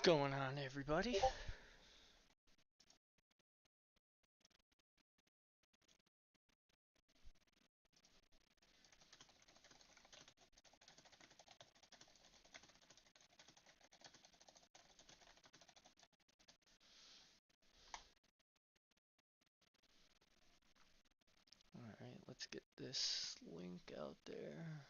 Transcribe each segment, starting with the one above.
Going on, everybody? Alright, let's get this link out there.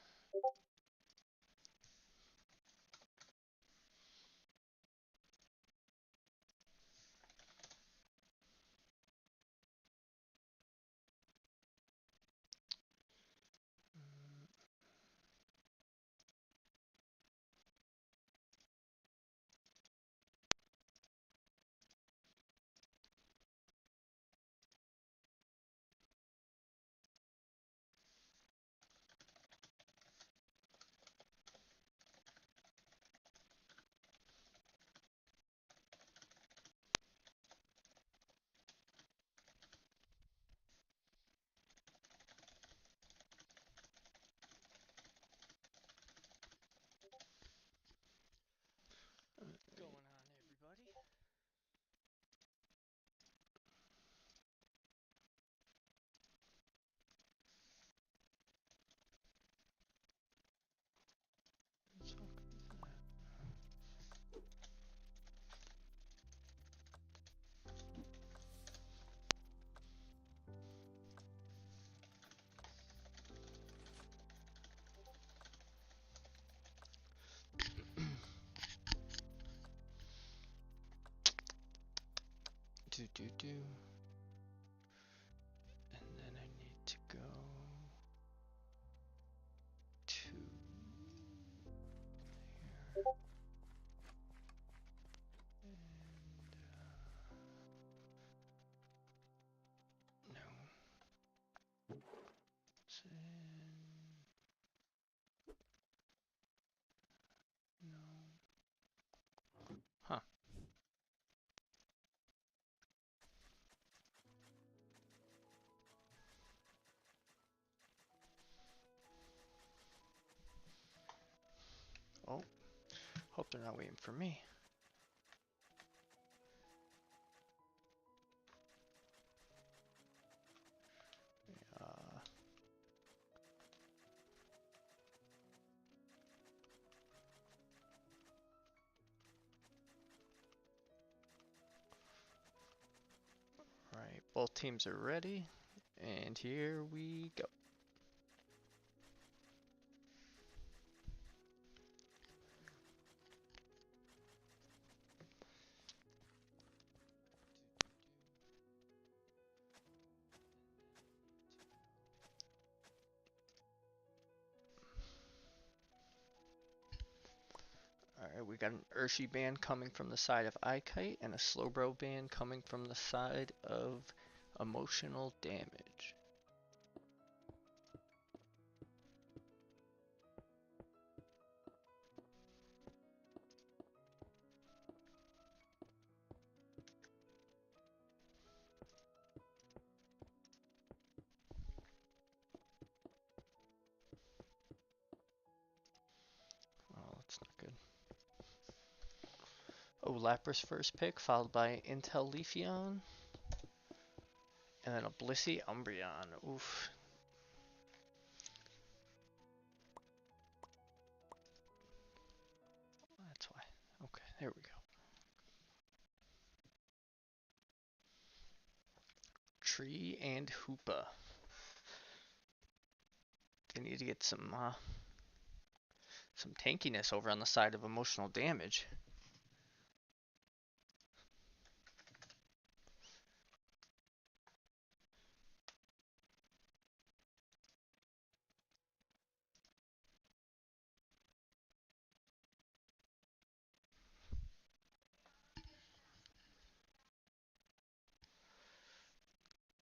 Going on, everybody? Do. And then I need to go to here. And no. No. Huh. Oh. Hope they're not waiting for me. Uh, right, both teams are ready, and here we go. Alright, we got an Urshi band coming from the side of ikite and a Slowbro band coming from the side of emotional damage. Oh, that's not good. Oh, Lapras first pick, followed by Intel Leafeon. And then a Blissey Umbreon. Oof. That's why. Okay, there we go. Tree and Hoopa. They need to get some tankiness over on the side of emotional damage.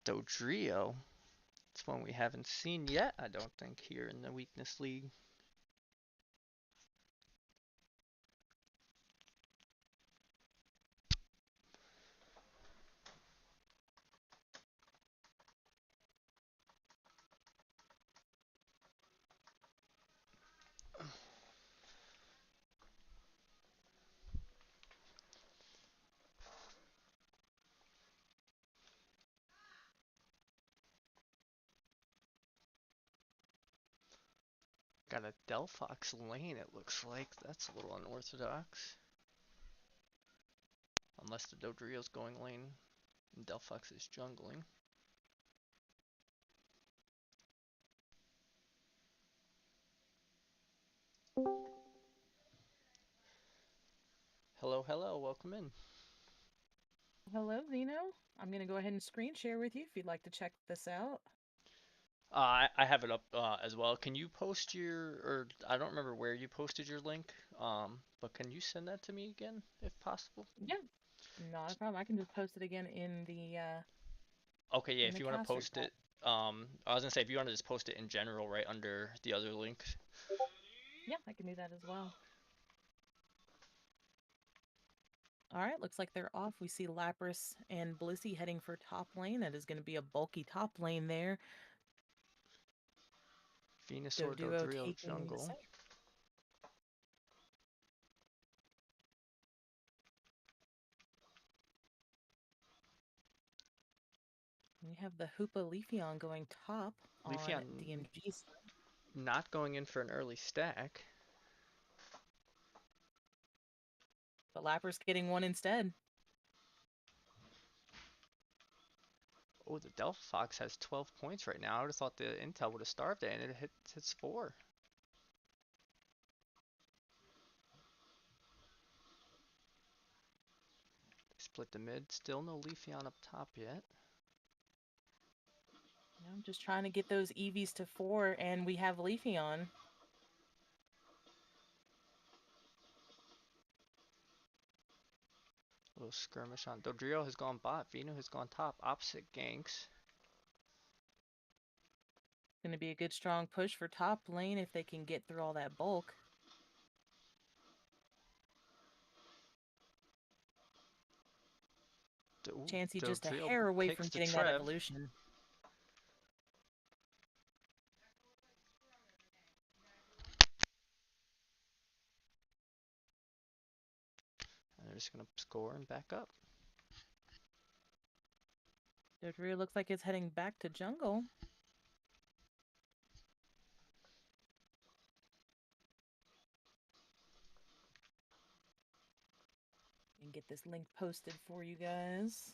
Dodrio. It's one we haven't seen yet, I don't think, here in the Weakness League. got a Delphox lane, it looks like. That's a little unorthodox. Unless the Dodrio's going lane and Delphox is jungling. Hello, hello, welcome in. Hello, Zeno. I'm going to go ahead and screen share with you if you'd like to check this out. I have it up as well. Can you post your, or I don't remember where you posted your link, but can you send that to me again if possible? Yeah, not a problem. I can just post it again Okay, yeah, in if the you want to caster post chat. it, I was gonna say if you want to just post it in general right under the other link. Yeah, I can do that as well. All right, looks like they're off. We see Lapras and Blissey heading for top lane. That is going to be a bulky top lane there. Venusaur, Doduo Dodrio, taking the jungle. side. We have the Hoopa Leafeon going top on Leafeon DMG's. not going in for an early stack. But Lapras getting one instead. Oh, the Delphox has 12 points right now. I would have thought the Intel would have starved it, and it hits 4. Split the mid. Still no Leafeon up top yet. I'm just trying to get those EVs to 4, and we have Leafeon. A little skirmish on. Dodrio has gone bot. Vino has gone top. Opposite ganks. Going to be a good strong push for top lane if they can get through all that bulk. Ooh, Chansey just a Dodrio hair away picks from the getting that Trev. evolution. And they're just going to score and back up. Dodrio looks like it's heading back to jungle. And get this link posted for you guys.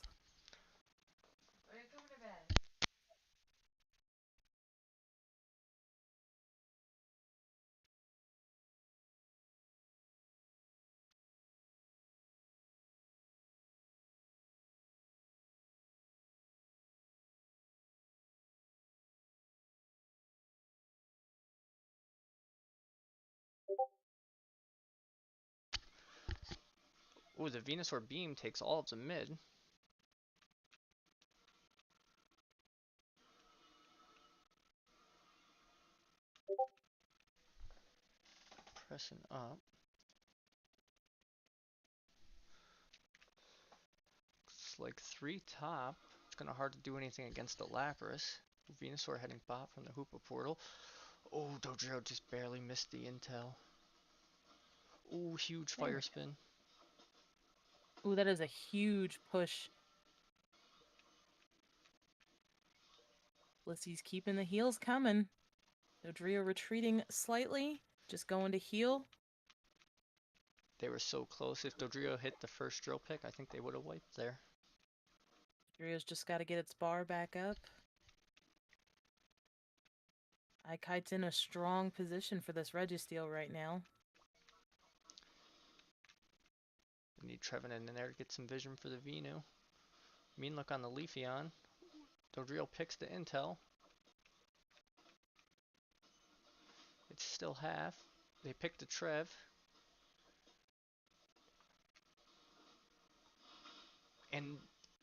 Ooh, the Venusaur beam takes all of the mid. Pressing up. It's like 3 top. It's kind of hard to do anything against the Lapras. Venusaur heading bot from the Hoopa portal. Oh, Dodrio just barely missed the intel. Ooh, huge There fire we spin. go. Ooh, that is a huge push. Blissey's keeping the heals coming. Dodrio retreating slightly. Just going to heal. They were so close. If Dodrio hit the first drill pick, I think they would have wiped there. Dodrio's just got to get its bar back up. Ikite's in a strong position for this Registeel right now. They need Trevenant in there to get some vision for the Venu. Mean look on the Leafeon. Dodrio picks the intel. It's still half. They pick the Trev. And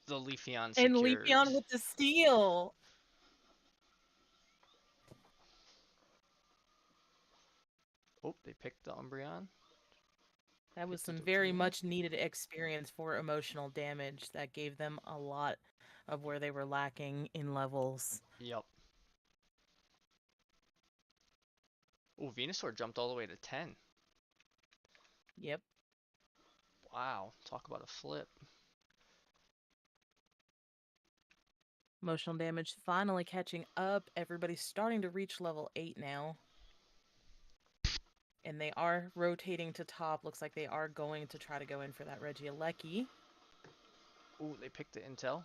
the Leafeon And Leafeon secures. with the steal. Oh, they picked the Umbreon. That was Picked the some very Dodrio. much needed experience for emotional damage. That gave them a lot of where they were lacking in levels. Yep. Oh, Venusaur jumped all the way to 10. Yep. Wow, talk about a flip. Emotional damage finally catching up. Everybody's starting to reach level 8 now. And they are rotating to top. Looks like they are going to try to go in for that Regieleki. Ooh, they picked the intel.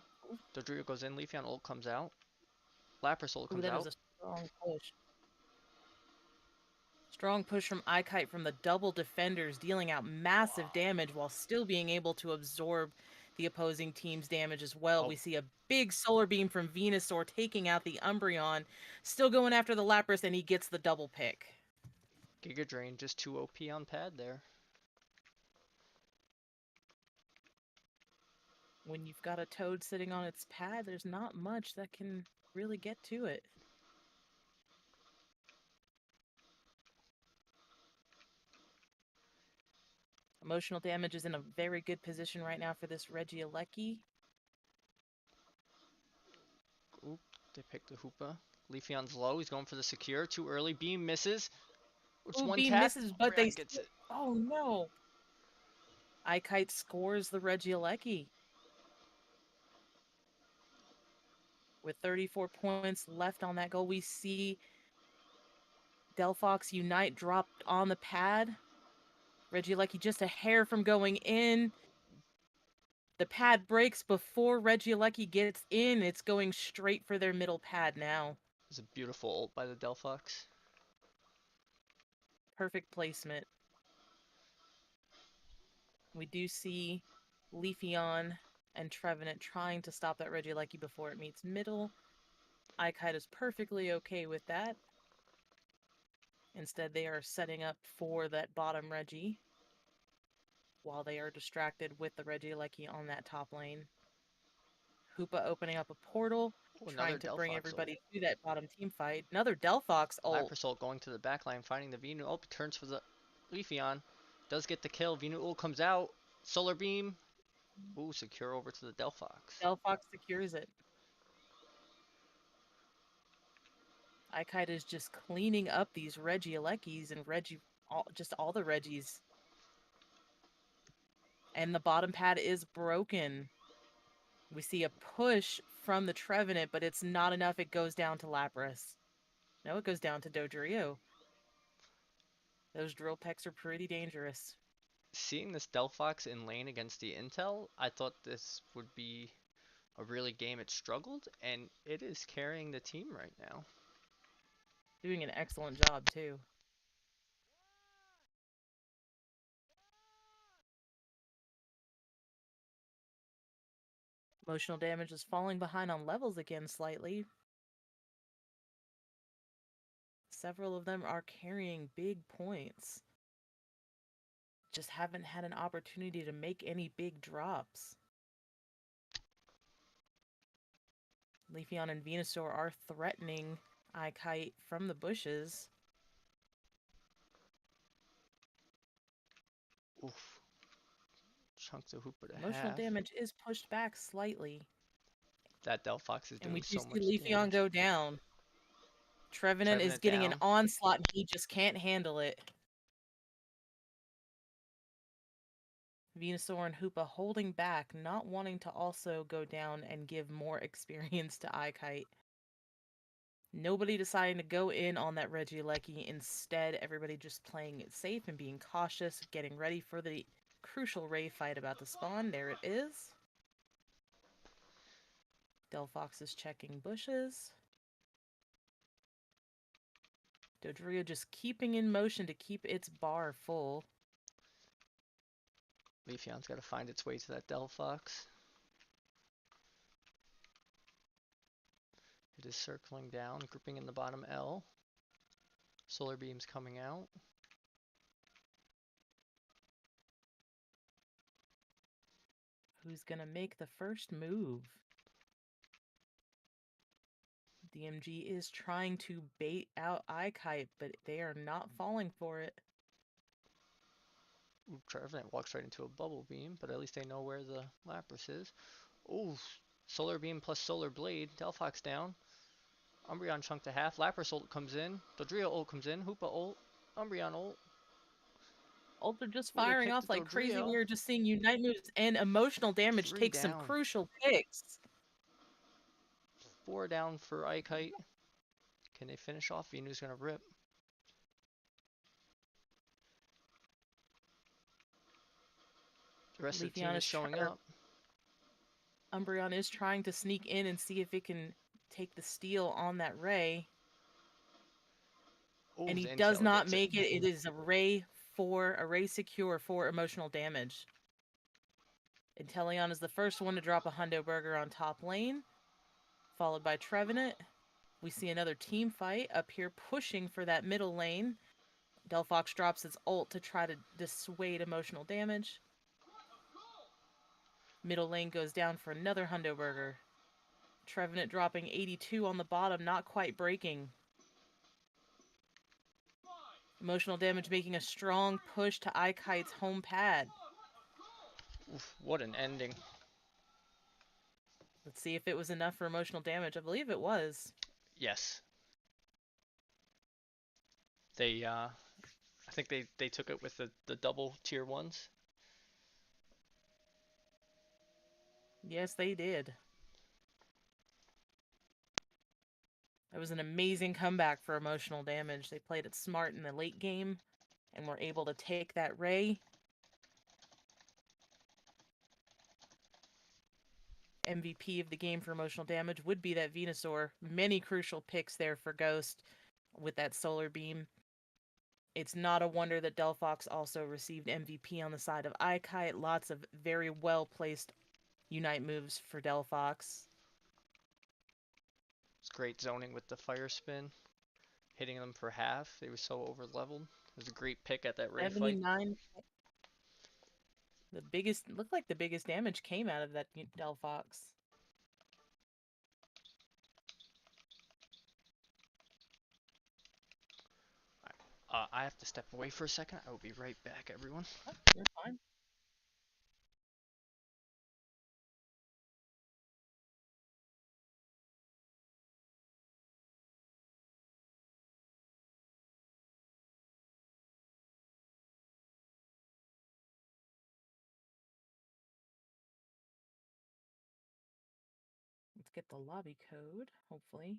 Dodrio goes in, Leafeon ult comes out. Lapras ult Ooh, comes that is out. a strong push. Strong push from ikite from the double defenders, dealing out massive Wow. damage while still being able to absorb the opposing team's damage as well. Oh, We see a big solar beam from Venusaur taking out the Umbreon, still going after the Lapras, and he gets the double pick. Giga Drain just too OP on pad there. When you've got a Toad sitting on its pad, there's not much that can really get to it. Emotional damage is in a very good position right now for this Regieleki. Oop, they picked the Hoopa. Leafeon's low, he's going for the secure. Too early, beam misses. It's Ooh, one beam tap. misses, but they Umbreon gets still... it. Oh no! ikite scores the Regieleki. With 34 points left on that goal, we see Delphox Unite dropped on the pad. Regieleki just a hair from going in. The pad breaks before Regieleki gets in. It's going straight for their middle pad now. It's a beautiful ult by the Delphox. Perfect placement. We do see Leafeon and Trevenant trying to stop that Regieleki before it meets middle. ikite is perfectly okay with that. Instead, they are setting up for that bottom Regi while they are distracted with the Regieleki on that top lane. Hoopa opening up a portal, Oh, another trying to bring Delphox ult. everybody to that bottom team fight. Another Delphox ult. Lapras ult going to the backline, finding the Venu ult, turns for the Leafeon. Does get the kill. Venu ult comes out. Solar Beam. Ooh, secure over to the Delphox. Delphox secures it. ikite is just cleaning up these Regielekis and just all the Regis. And the bottom pad is broken. We see a push from the Trevenant, but it's not enough. It goes down to Lapras. No, it goes down to Dodrio. Those drill pecks are pretty dangerous. Seeing this Delphox in lane against the Intel, I thought this would be a really game it struggled, and it is carrying the team right now. Doing an excellent job, too. Emotional damage is falling behind on levels again slightly. Several of them are carrying big points. Just haven't had an opportunity to make any big drops. Leafeon and Venusaur are threatening ikite from the bushes. Oof. Chunks of Hoopa to Emotional half. damage is pushed back slightly. That Delphox is And we doing do so see much Leafeon damage. go down. Trevenant is Trevenant getting an down. onslaught and he just can't handle it. Venusaur and Hoopa holding back, not wanting to also go down and give more experience to ikite. Nobody deciding to go in on that Regieleki. Instead, everybody just playing it safe and being cautious, getting ready for the crucial Ray fight about to spawn. There it is. Delphox is checking bushes. Dodrio just keeping in motion to keep its bar full. Leafeon's got to find its way to that Delphox. It is circling down, grouping in the bottom L. Solar Beam's coming out. Who's gonna make the first move? DMG is trying to bait out ikite, but they are not falling for it. Ooh, Trevenant walks right into a Bubble Beam, but at least they know where the Lapras is. Ooh, Solar Beam plus Solar Blade. Delphox down. Umbreon chunk to half. Lapras ult comes in. Dodrio ult comes in. Hoopa ult. Umbreon ult. Ults are just Ooh, they firing picked the off like crazy. We Dodrio. are just seeing Unite moves and emotional damage 3 take some down. crucial picks. 4 down for ikite. Can they finish off? Venu's gonna rip. The rest of the team Leafeon is is showing up. Umbreon is trying to sneak in and see if it can take the steal on that Ray. Oh, And he the does Intel not gets it. make it. It is a Ray secure for emotional damage. Inteleon is the first one to drop a Hundo Burger on top lane, followed by Trevenant. We see another team fight up here pushing for that middle lane. Delphox drops its ult to try to dissuade emotional damage. Middle lane goes down for another Hundo Burger. Trevenant dropping 82 on the bottom, not quite breaking. Emotional damage making a strong push to ikite's home pad. Oof, what an ending. Let's see if it was enough for emotional damage. I believe it was. Yes. I think they took it with the double tier ones. Yes, they did. It was an amazing comeback for emotional damage. They played it smart in the late game and were able to take that Ray. MVP of the game for emotional damage would be that Venusaur. Many crucial picks there for Ghost with that Solar Beam. It's not a wonder that Delphox also received MVP on the side of ikite. Lots of very well placed Unite moves for Delphox. It's great zoning with the fire spin, hitting them for half. They were so over leveled. It was a great pick at that Ray fight. 79. Looked like the biggest damage came out of that Delphox. I have to step away for a second. I will be right back, everyone. Oh, you're fine. Let's get the lobby code, hopefully.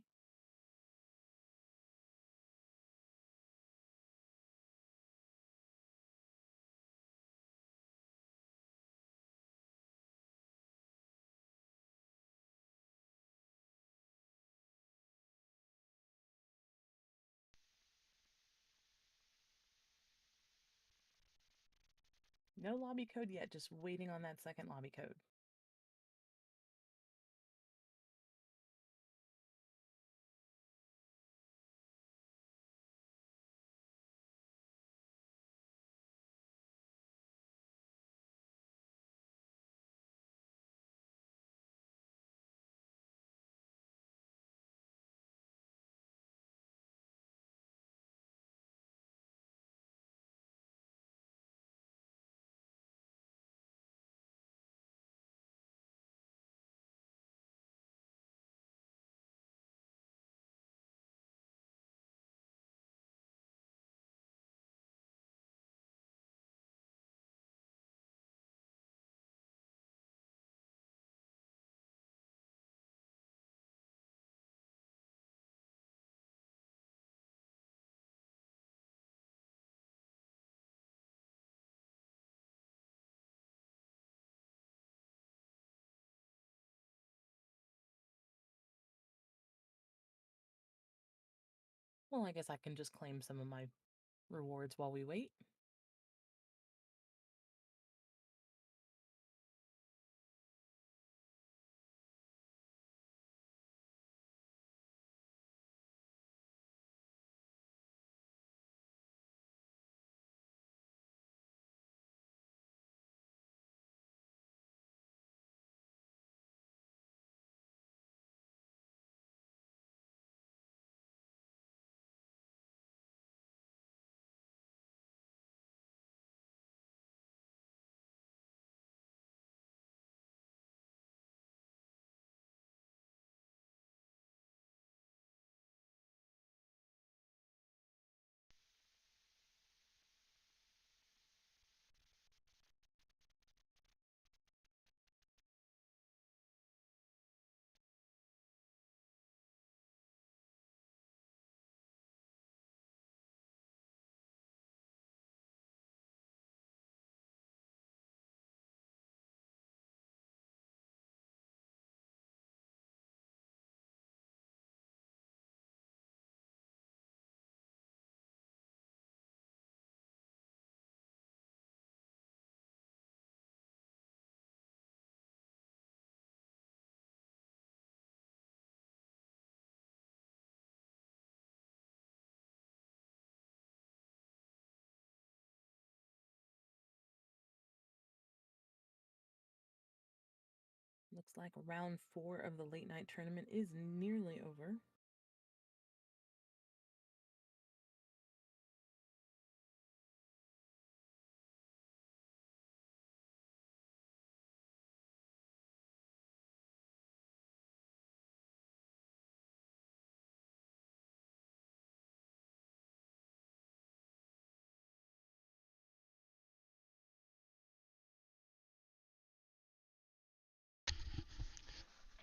No lobby code yet, just waiting on that second lobby code. Well, I guess I can just claim some of my rewards while we wait. Looks like round 4 of the late night tournament is nearly over.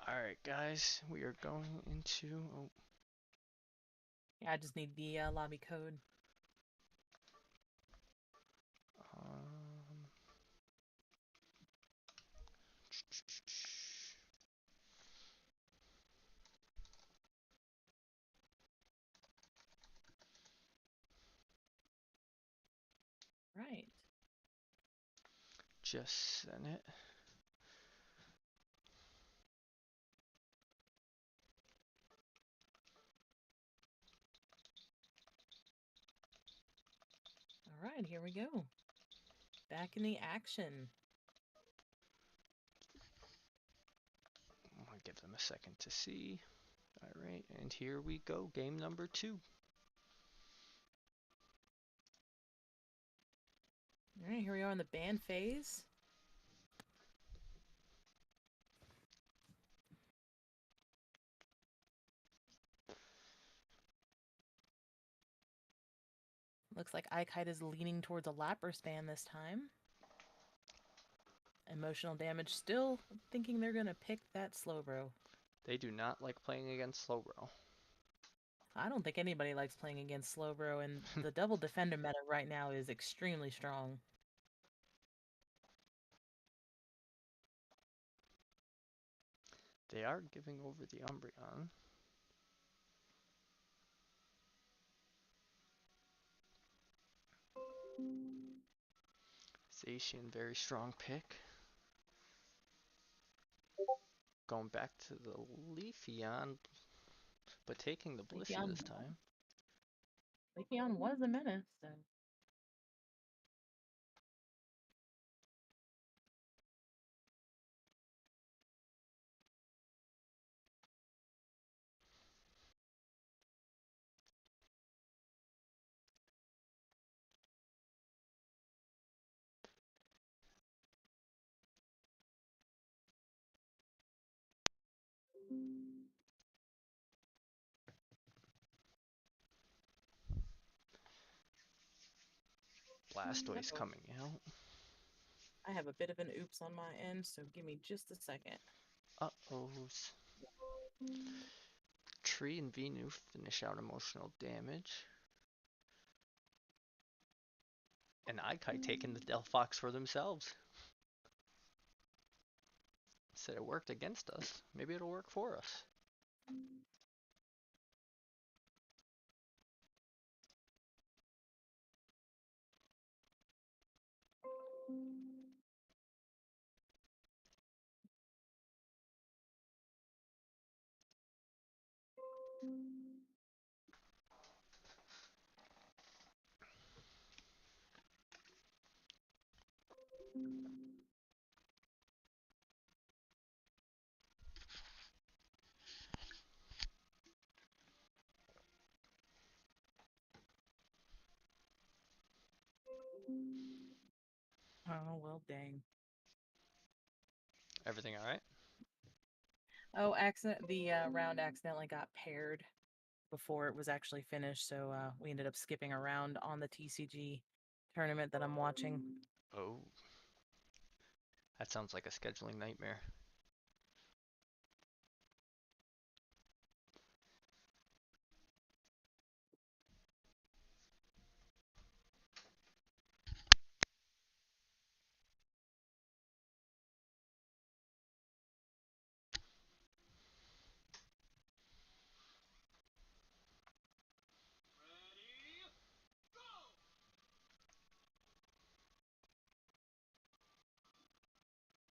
Alright, guys, we are going into. Oh, Yeah, I just need the lobby code. um, Right. just sent it. All right, here we go. Back in the action. I'm gonna give them a second to see. Alright, and here we go. Game number 2. All right, here we are in the band phase. Looks like ikite is leaning towards a Lapras ban this time. Emotional damage still thinking they're going to pick that Slowbro. They do not like playing against Slowbro. I don't think anybody likes playing against Slowbro, and the double defender meta right now is extremely strong. They are giving over the Umbreon. Zacian, very strong pick. Going back to the Leafeon, but taking the Blissey Leafeon, this time. Leafeon was a menace, so. Blastoise Uh-oh. coming out. I have a bit of an oops on my end, so give me just a second. Uh-ohs. Tree and Venu finish out emotional damage. And Ikai taking the Delphox for themselves. Said it worked against us. Maybe it'll work for us. Oh, well, dang. Everything alright? Oh, the round accidentally got paired before it was actually finished, so we ended up skipping around on the TCG tournament that I'm watching. Oh. That sounds like a scheduling nightmare.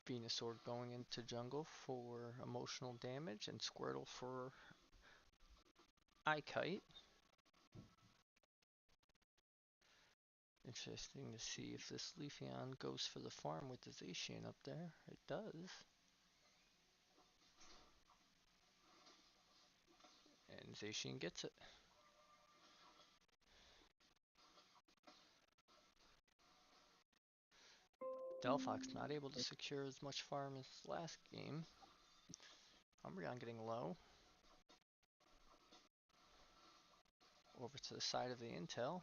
Venusaur going into jungle for emotional damage and Squirtle for Ikite. Interesting to see if this Leafeon goes for the farm with the Zacian up there. It does. Zacian gets it. Delphox not able to secure as much farm as last game. Umbreon getting low. Over to the side of the intel.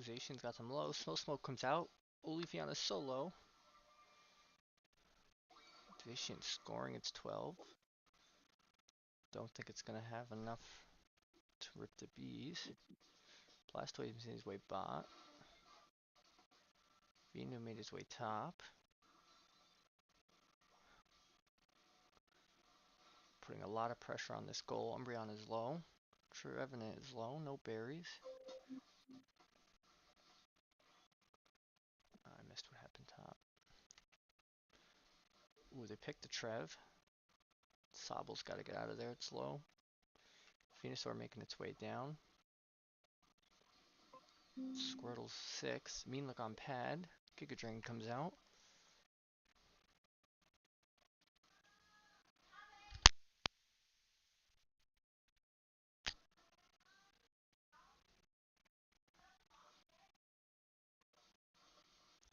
Zacian's got some low. Snow Smoke comes out. Olefion is so low. Zacian scoring, it's 12. Don't think it's going to have enough to rip the bees. Blastoise made his way bot. Venu made his way top. Putting a lot of pressure on this goal. Umbreon is low. Trevenant is low. No berries. I missed what happened top. Ooh, they picked the Trev. Sobble's got to get out of there. It's low. Venusaur making its way down. Squirtle's 6. Mean Look on pad. Giga Drain comes out.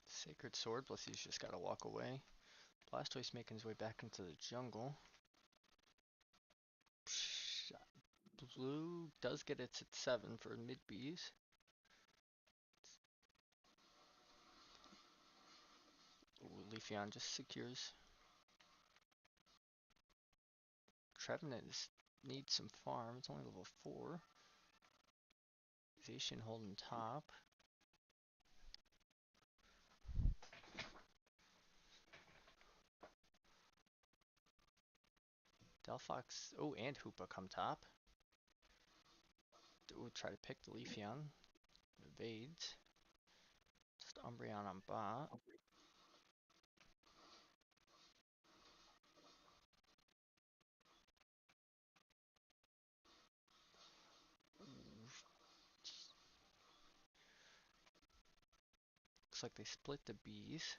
Sacred Sword. Blissey's just got to walk away. Blastoise making his way back into the jungle. Blue does get its at 7 for mid bees. Ooh, Leafeon just secures. Trevenant needs some farm. It's only level 4. Zacian holding top. Delphox. Oh, and Hoopa come top. Ooh, try to pick the Leafeon. Evades. Just Umbreon on bot. Looks like they split the bees.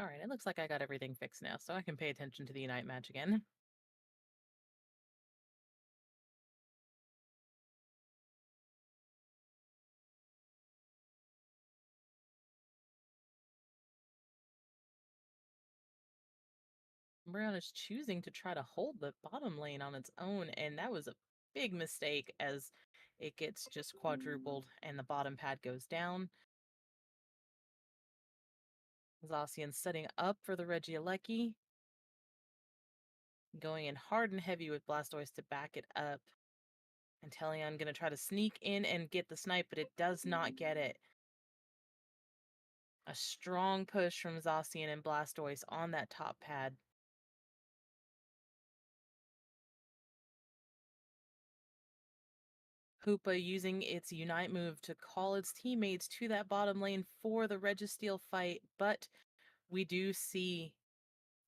All right, it looks like I got everything fixed now, so I can pay attention to the Unite match again. Brown is choosing to try to hold the bottom lane on its own, and that was a big mistake as it gets just quadrupled and the bottom pad goes down. Zacian setting up for the Regieleki. Going in hard and heavy with Blastoise to back it up. And Teleon gonna try to sneak in and get the snipe, but it does not get it. A strong push from Zacian and Blastoise on that top pad. Hoopa using its Unite move to call its teammates to that bottom lane for the Registeel fight, but we do see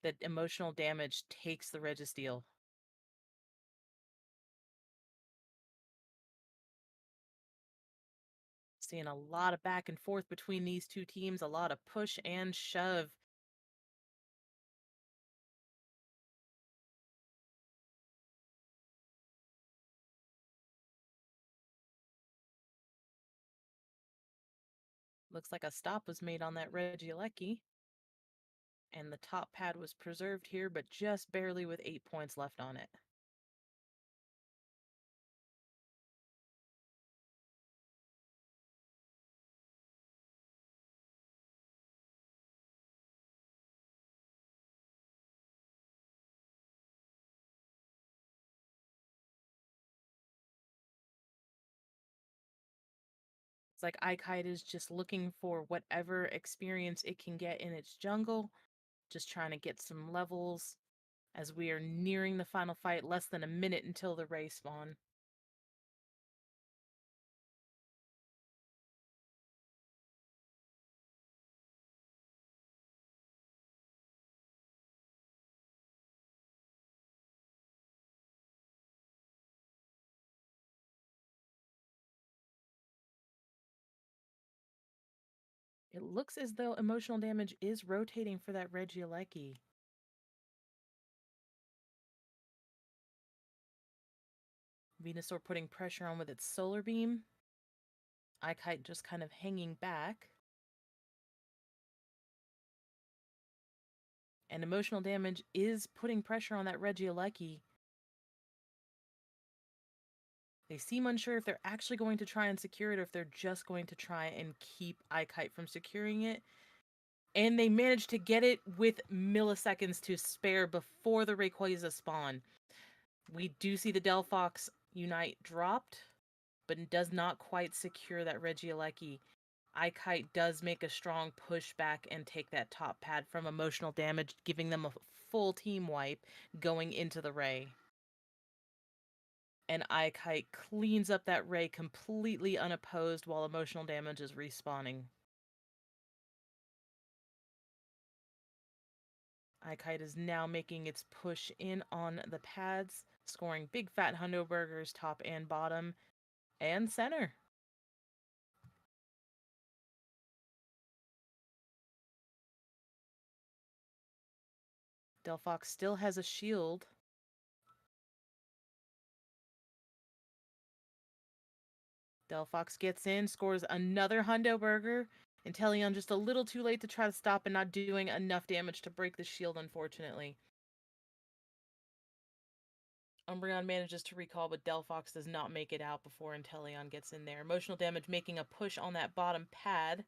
that emotional damage takes the Registeel. Seeing a lot of back and forth between these two teams, a lot of push and shove. Looks like a stop was made on that Regieleki. And the top pad was preserved here, but just barely with 8 points left on it. It's like ikite is just looking for whatever experience it can get in its jungle, just trying to get some levels as we are nearing the final fight, less than a minute until the Ray spawn. It looks as though emotional damage is rotating for that Regieleki. Venusaur putting pressure on with its Solar Beam. Ikite just kind of hanging back. And emotional damage is putting pressure on that Regieleki. They seem unsure if they're actually going to try and secure it or if they're just going to try and keep ikite from securing it. And they managed to get it with milliseconds to spare before the Rayquaza spawn. We do see the Delphox Unite dropped, but it does not quite secure that Regieleki. Ikite does make a strong pushback and take that top pad from emotional damage, giving them a full team wipe going into the Ray. And Ikite cleans up that Ray completely unopposed while emotional damage is respawning. Ikite is now making its push in on the pads, scoring big fat hundo burgers top and bottom and center. Delphox still has a shield. Delphox gets in, scores another hundo burger. Inteleon just a little too late to try to stop and not doing enough damage to break the shield, unfortunately. Umbreon manages to recall, but Delphox does not make it out before Inteleon gets in there. Emotional damage making a push on that bottom pad.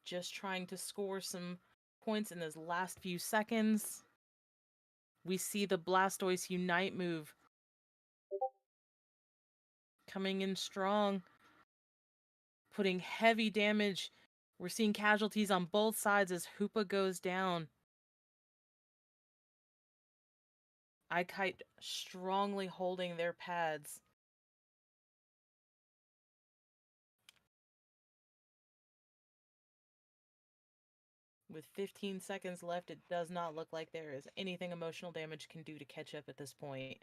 Just trying to score some points in those last few seconds. We see the Blastoise Unite move coming in strong, putting heavy damage. We're seeing casualties on both sides as Hoopa goes down. Ikite strongly holding their pads. With 15 seconds left, it does not look like there is anything emotional damage can do to catch up at this point.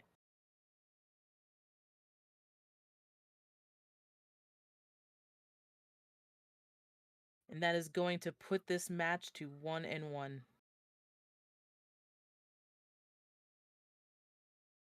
And that is going to put this match to 1-1.